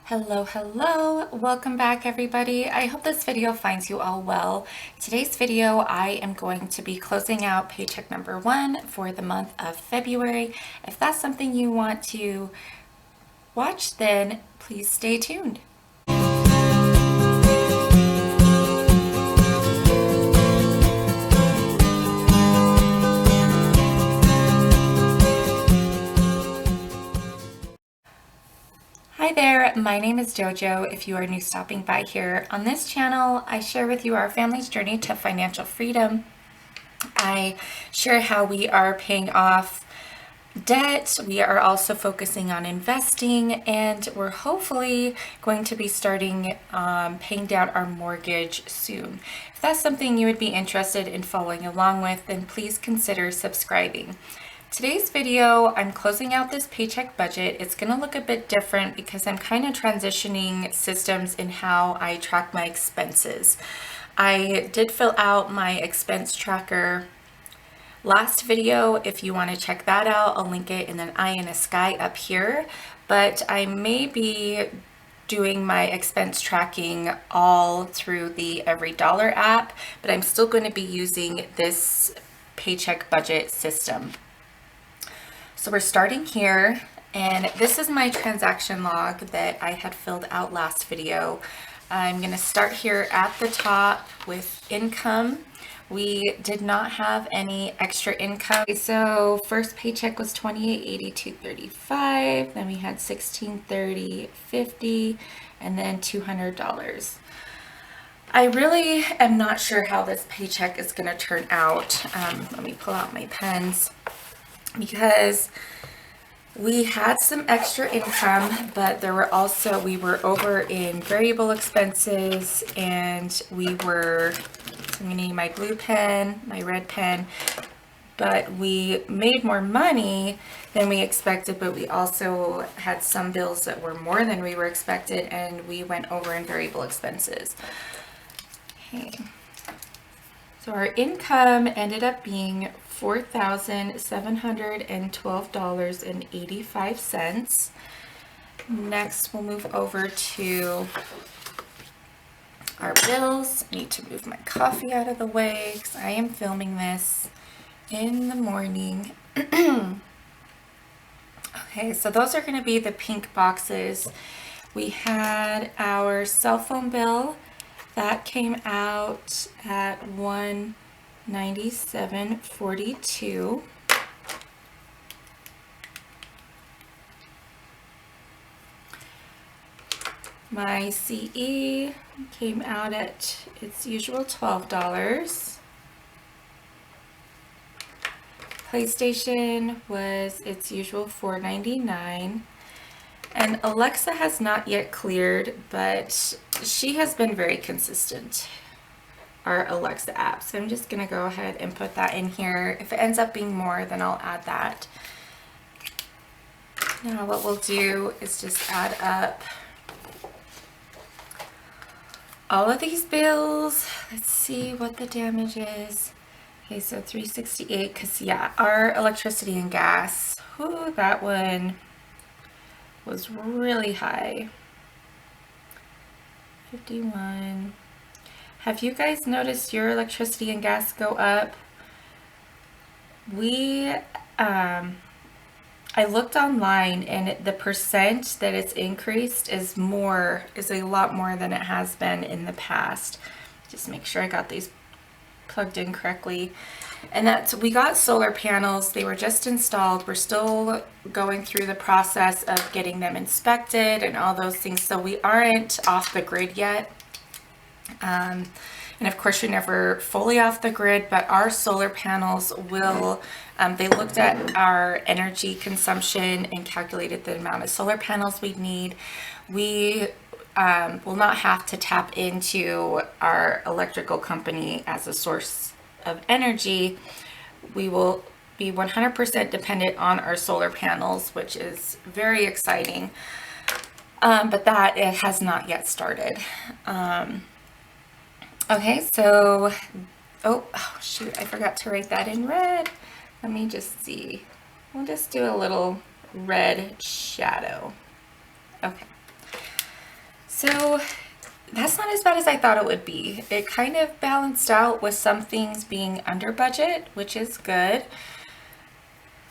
Hello, welcome back everybody. I hope this video finds you all well. Today's video, I am going to be closing out paycheck number 1 for the month of February. If that's something you want to watch, then please stay tuned. Hi there, my name is JoJo. If you are new stopping by here on this channel, I share with you our family's journey to financial freedom. I share how we are paying off debt. We are also focusing on investing, and we're hopefully going to be starting paying down our mortgage soon. If that's something you would be interested in following along with, then please consider subscribing. Today's video, I'm closing out this paycheck budget. It's going to look a bit different because I'm kind of transitioning systems in how I track my expenses. I did fill out my expense tracker last video. If you want to check that out, I'll link it in an eye in a sky up here. But I may be doing my expense tracking all through the Every Dollar app, but I'm still going to be using this paycheck budget system. So we're starting here, and this is my transaction log that I had filled out last video. I'm going to start here at the top with income. We did not have any extra income. So first paycheck was $28.82.35, then we had $16.30.50, and then $200. I really am not sure how this paycheck is going to turn out. Let me pull out my pens. Because we had some extra income, but we were over in variable expenses, and I'm gonna need my blue pen, my red pen, but we made more money than we expected, but we also had some bills that were more than we were expected, and we went over in variable expenses. Okay. So our income ended up being $4,712.85. Next, we'll move over to our bills. I need to move my coffee out of the way because I am filming this in the morning. Okay, so those are going to be the pink boxes. We had our cell phone bill. That came out at $197.42. My CE came out at its usual $12. PlayStation was its usual $4.99. And Alexa has not yet cleared, but she has been very consistent, our Alexa app. So I'm just gonna go ahead and put that in here. If it ends up being more, then I'll add that. Now what we'll do is just add up all of these bills. Let's see what the damage is. Okay, so $368, because yeah, our electricity and gas, whew, that one was really high. 51. Have you guys noticed your electricity and gas go up? I looked online, and the percent that it's increased is a lot more than it has been in the past. Just make sure I got these plugged in correctly. And we got solar panels. They were just installed. We're still going through the process of getting them inspected and all those things. So we aren't off the grid yet. And of course, you're never fully off the grid, but our solar panels will, they looked at our energy consumption and calculated the amount of solar panels we'd need. We will not have to tap into our electrical company as a source of energy. We will be 100% dependent on our solar panels, which is very exciting. But it has not yet started. Okay, so, oh shoot, I forgot to write that in red. Let me just see. We'll just do a little red shadow. Okay. So that's not as bad as I thought it would be. It kind of balanced out with some things being under budget, which is good.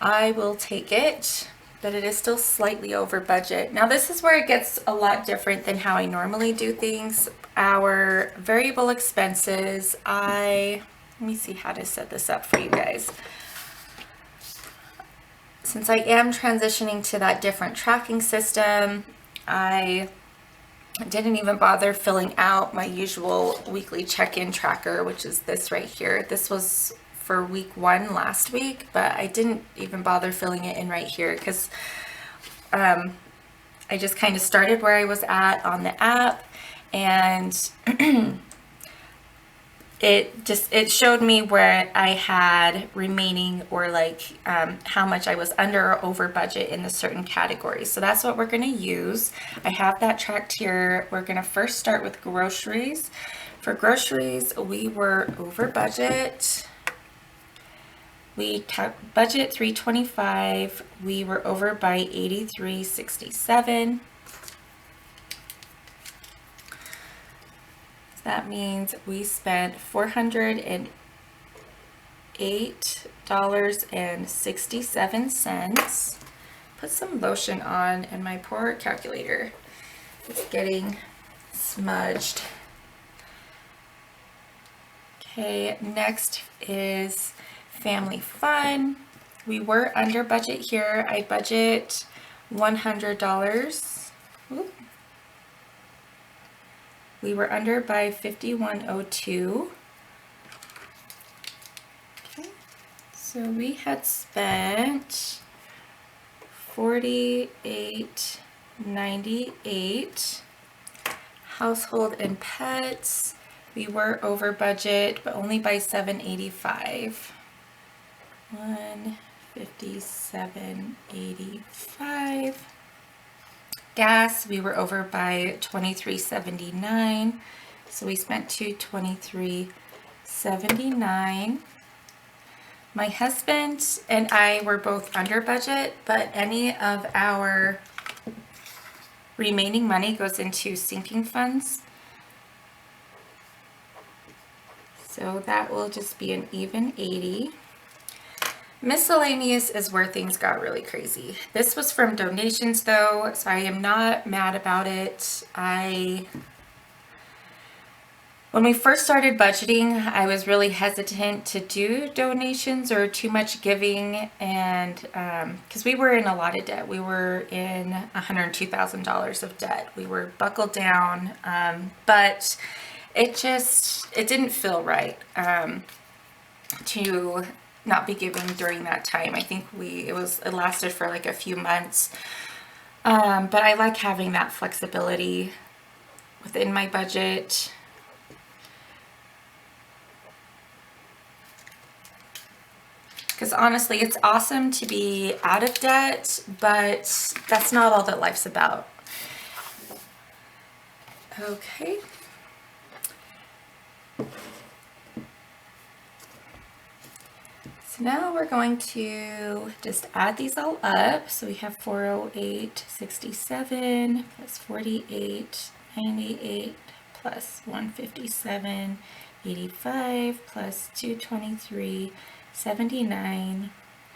I will take it, but it is still slightly over budget. Now this is where it gets a lot different than how I normally do things. Our variable expenses, let me see how to set this up for you guys. Since I am transitioning to that different tracking system, I didn't even bother filling out my usual weekly check-in tracker, which is this right here. This was for week 1 last week, but I didn't even bother filling it in right here because I just kind of started where I was at on the app, and it showed me where I had remaining, or like how much I was under or over budget in the certain categories. So that's what we're going to use. I have that tracked here. We're going to first start with groceries. For groceries, we were over budget. We budget $325. We were over by $83.67. That means we spent $408.67. Put some lotion on, and my poor calculator is getting smudged. Okay, next is family fun. We were under budget here. I budget $100. Ooh. We were under by $51.02. Okay, so we had spent $48.98. Household and pets, we were over budget, but only by $7.85. $157.85. Gas, we were over by $23.79, so we spent $223.79. My husband and I were both under budget, but any of our remaining money goes into sinking funds. So that will just be an even 80. Miscellaneous is where things got really crazy. This was from donations though, so I am not mad about it. When we first started budgeting, I was really hesitant to do donations or too much giving, and because we were in a lot of debt. We were in $102,000 of debt. We were buckled down, but it didn't feel right to not be giving during that time. I think it lasted for like a few months, but I like having that flexibility within my budget. Because honestly, it's awesome to be out of debt, but that's not all that life's about. Okay. So now we're going to just add these all up. So we have 408.67 plus 48.98 plus 157.85 plus 223.79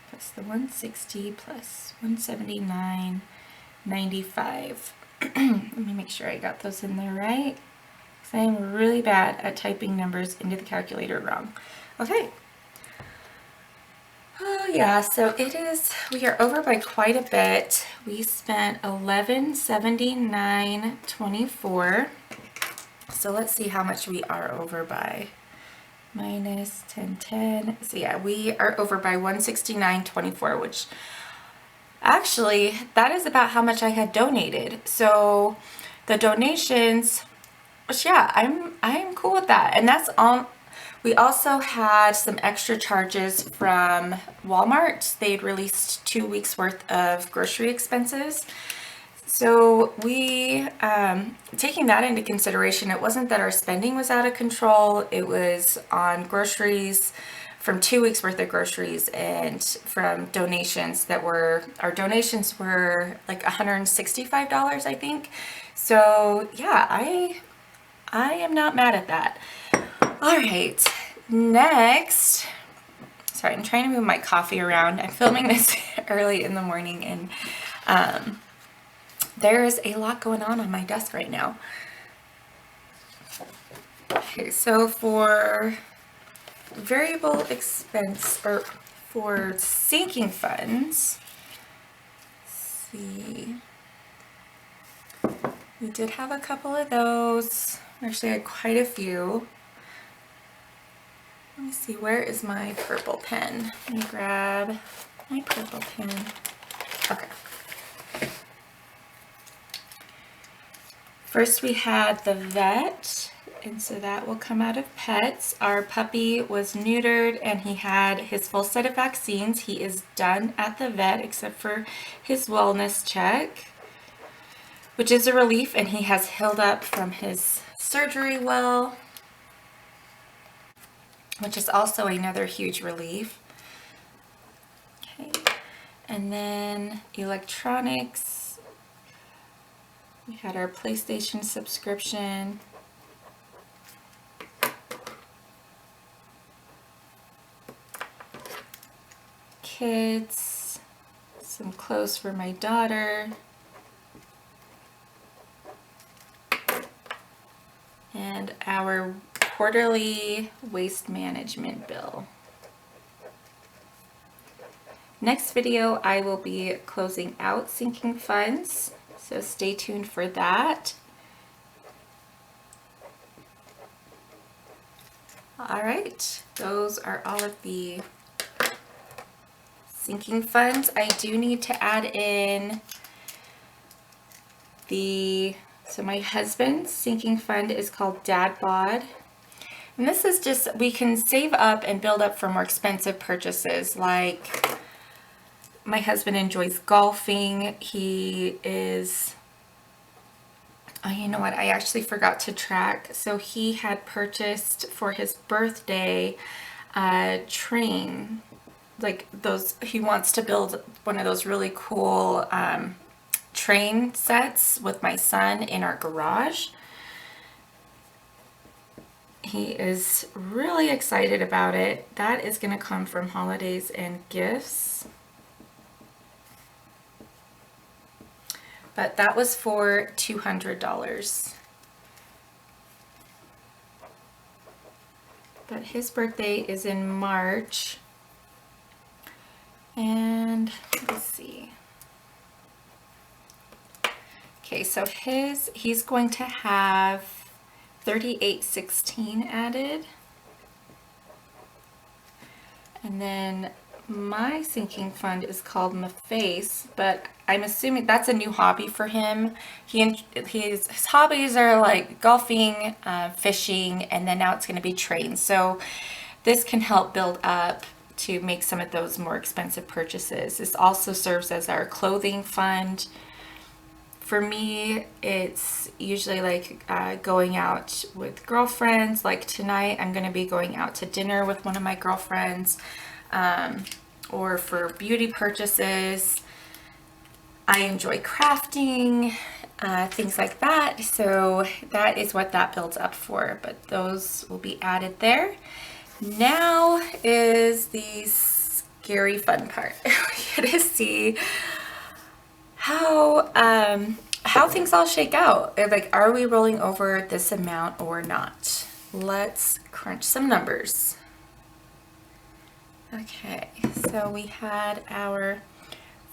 plus the 160 plus 179.95. Let me make sure I got those in there right, because I am really bad at typing numbers into the calculator wrong. Okay. Oh yeah, so we are over by quite a bit. We spent $1179.24. So let's see how much we are over by. Minus 1010. So yeah, we are over by $169.24, which actually that is about how much I had donated. So the donations, which yeah, I'm cool with that. And that's on. We also had some extra charges from Walmart. They'd released 2 weeks worth of grocery expenses. So we, taking that into consideration, it wasn't that our spending was out of control. It was on groceries from 2 weeks worth of groceries and from donations that were, our donations were like $165, I think. So yeah, I am not mad at that. All right, next, sorry, I'm trying to move my coffee around. I'm filming this early in the morning, and there's a lot going on my desk right now. Okay, so for variable expense, or for sinking funds, let's see, we did have a couple of those. Actually, I had quite a few. Let me see, where is my purple pen? Let me grab my purple pen. Okay. First we had the vet, and so that will come out of pets. Our puppy was neutered and he had his full set of vaccines. He is done at the vet except for his wellness check, which is a relief, and he has healed up from his surgery well, which is also another huge relief. Okay, and then electronics. We had our PlayStation subscription. Kids, some clothes for my daughter, and our quarterly waste management bill. Next video, I will be closing out sinking funds, so stay tuned for that. All right, those are all of the sinking funds. I do need to add in so my husband's sinking fund is called Dad Bod. And this is just, we can save up and build up for more expensive purchases. Like, my husband enjoys golfing. He is, oh, you know what? I actually forgot to track. So he had purchased for his birthday a train. Like those, he wants to build one of those really cool train sets with my son in our garage. He is really excited about it. That is going to come from holidays and gifts. But that was for $200. But his birthday is in March. And let's see. Okay, so he's going to have 3816 added. And then my sinking fund is called Maface, but I'm assuming that's a new hobby for him. His hobbies are like golfing, fishing, and then now it's going to be trains. So this can help build up to make some of those more expensive purchases. This also serves as our clothing fund. For me, it's usually like going out with girlfriends. Like tonight, I'm going to be going out to dinner with one of my girlfriends, or for beauty purchases. I enjoy crafting, things like that. So that is what that builds up for, but those will be added there. Now is the scary fun part. We get to see how things all shake out. Like, are we rolling over this amount or not? Let's crunch some numbers. Okay, so we had our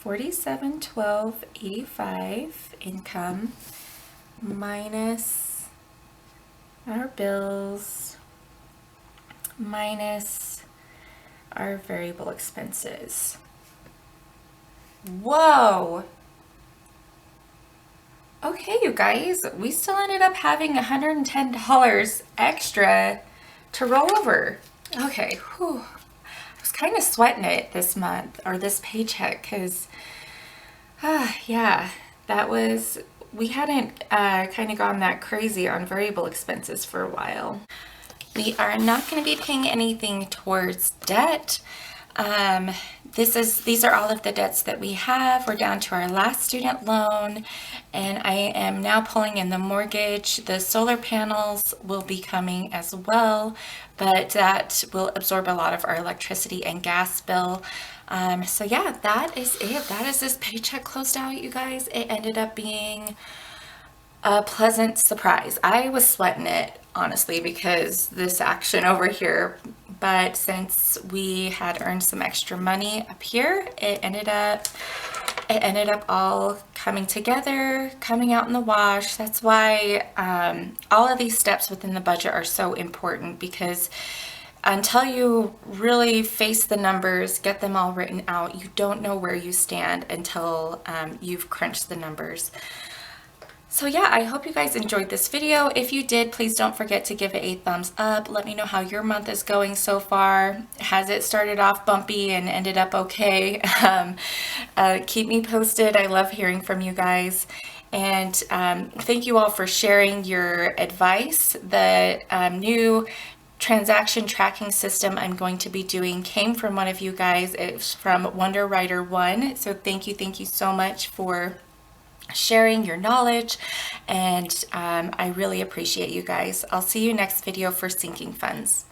$47,1285 income minus our bills minus our variable expenses. Whoa! Okay, you guys, we still ended up having $110 extra to roll over. Okay, whew. I was kind of sweating it this month, or this paycheck, because, yeah, we hadn't kind of gone that crazy on variable expenses for a while. We are not going to be paying anything towards debt. These are all of the debts that we have. We're down to our last student loan, and I am now pulling in the mortgage. The solar panels will be coming as well, but that will absorb a lot of our electricity and gas bill. So yeah, that is it. That is this paycheck closed out, you guys. It ended up being a pleasant surprise. I was sweating it, honestly, because this action over here, but since we had earned some extra money up here, it ended up all coming together, coming out in the wash. That's why all of these steps within the budget are so important, because until you really face the numbers, get them all written out, you don't know where you stand until you've crunched the numbers. So yeah, I hope you guys enjoyed this video. If you did, please don't forget to give it a thumbs up. Let me know how your month is going so far. Has it started off bumpy and ended up okay? Keep me posted. I love hearing from you guys. And thank you all for sharing your advice. The new transaction tracking system I'm going to be doing came from one of you guys. It's from Wonder Writer 1. So thank you so much for sharing your knowledge, and I really appreciate you guys. I'll see you next video for sinking funds.